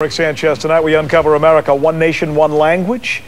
Rick Sanchez. Tonight we uncover America, one nation, one language.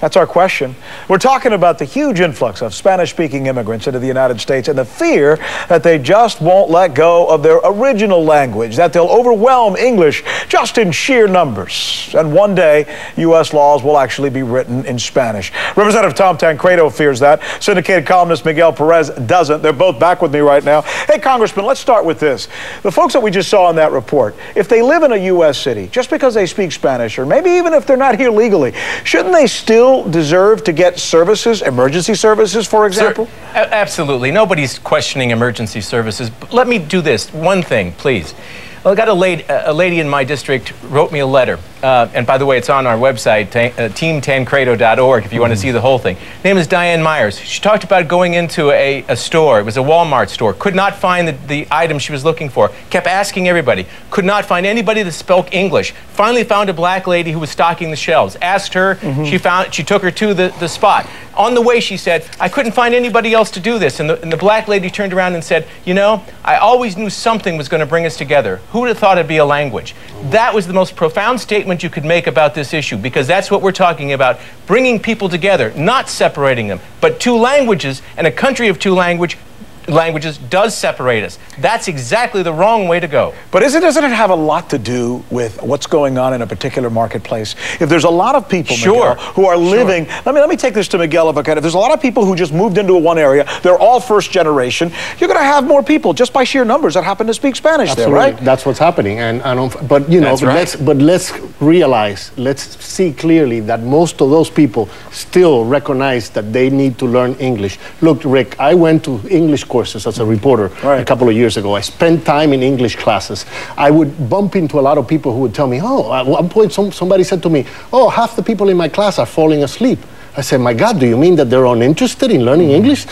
That's our question. We're talking about the huge influx of Spanish-speaking immigrants into the United States and the fear that they just won't let go of their original language, that they'll overwhelm English just in sheer numbers. And one day, U.S. laws will actually be written in Spanish. Representative Tom Tancredo fears that. Syndicated columnist Migeul Perez doesn't. They're both back with me right now. Hey, Congressman, let's start with this. The folks that we just saw in that report, if they live in a U.S. city, just because they speak Spanish, or maybe even if they're not here legally, shouldn't they still deserve to get services, emergency services, for example? Sir, absolutely. Nobody's questioning emergency services. But let me do this one thing, please. Well, I got a lady in my district wrote me a letter. And by the way, it's on our website, teamtancredo.org, if you want to see the whole thing. Her name is Diane Myers. She talked about going into a store. It was a Walmart store. Could not find the item she was looking for. Kept asking everybody. Could not find anybody that spoke English. Finally found a black lady who was stocking the shelves. Asked her. She took her to the spot. On the way, she said, I couldn't find anybody else to do this. And the black lady turned around and said, you know, I always knew something was going to bring us together. Who would have thought it'd be a language? That was the most profound statement you could make about this issue, because that's what we're talking about, bringing people together, not separating them. But two languages and a country of two languages does separate us. That's exactly the wrong way to go. But doesn't it have a lot to do with what's going on in a particular marketplace? If there's a lot of people, Migeul, who are living, let me take this to Migeul if I can. If there's a lot of people who just moved into one area, they're all first generation, you're going to have more people just by sheer numbers that happen to speak Spanish. Absolutely. There, right? That's what's happening. But you know, let's realize, let's see clearly that most of those people still recognize that they need to learn English. Look, Rick, I went to English courses as a reporter a couple of years ago. I spent time in English classes. I would bump into a lot of people who would tell me, oh, at one point somebody said to me, oh, half the people in my class are falling asleep. I said, my God, do you mean that they're uninterested in learning English?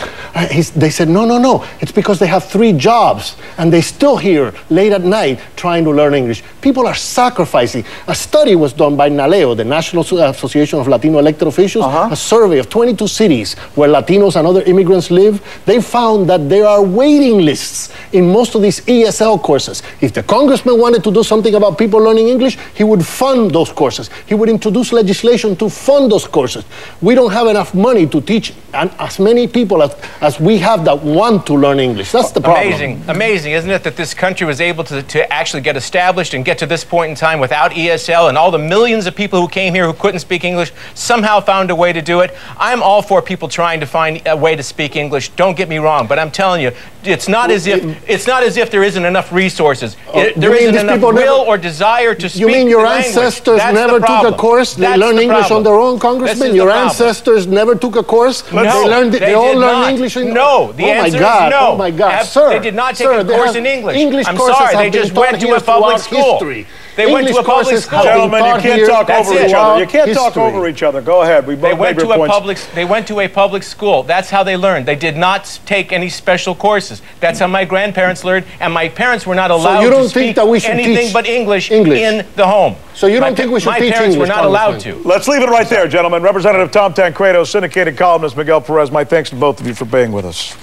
They said, no. It's because they have 3 jobs and they're still here late at night trying to learn English. People are sacrificing. A study was done by NALEO, the National Association of Latino Elected Officials, a survey of 22 cities where Latinos and other immigrants live. They found that there are waiting lists in most of these ESL courses. If the congressman wanted to do something about people learning English, he would fund those courses. He would introduce legislation to fund those courses. We don't have enough money to teach as many people as we have that want to learn English. That's the problem. Amazing, isn't it, that this country was able to actually get established and get to this point in time without ESL, and all the millions of people who came here who couldn't speak English somehow found a way to do it. I'm all for people trying to find a way to speak English. Don't get me wrong, but I'm telling you, it's not as if there isn't enough resources. There isn't enough will or desire to speak. You mean your language. ancestors never took a course? They learned English on their own, Congressman? Your ancestors never took a course? No, they all learned English? No, the answer is no. Oh my God, sir. They did not take a course in English. I'm courses sorry, they just went to a public school. They went to a public school. Gentlemen, you can't talk over each other. You can't talk over each other. Go ahead. They went to a public school. That's how they learned. They did not take any special courses. That's how my grandparents learned, and my parents were not allowed to speak anything but English in the home. So you don't think we should teach English? My parents were not allowed to. Let's leave it right there, gentlemen. Representative Tom Tancredo, syndicated columnist Migeul Perez, my thanks to both of you for being with us.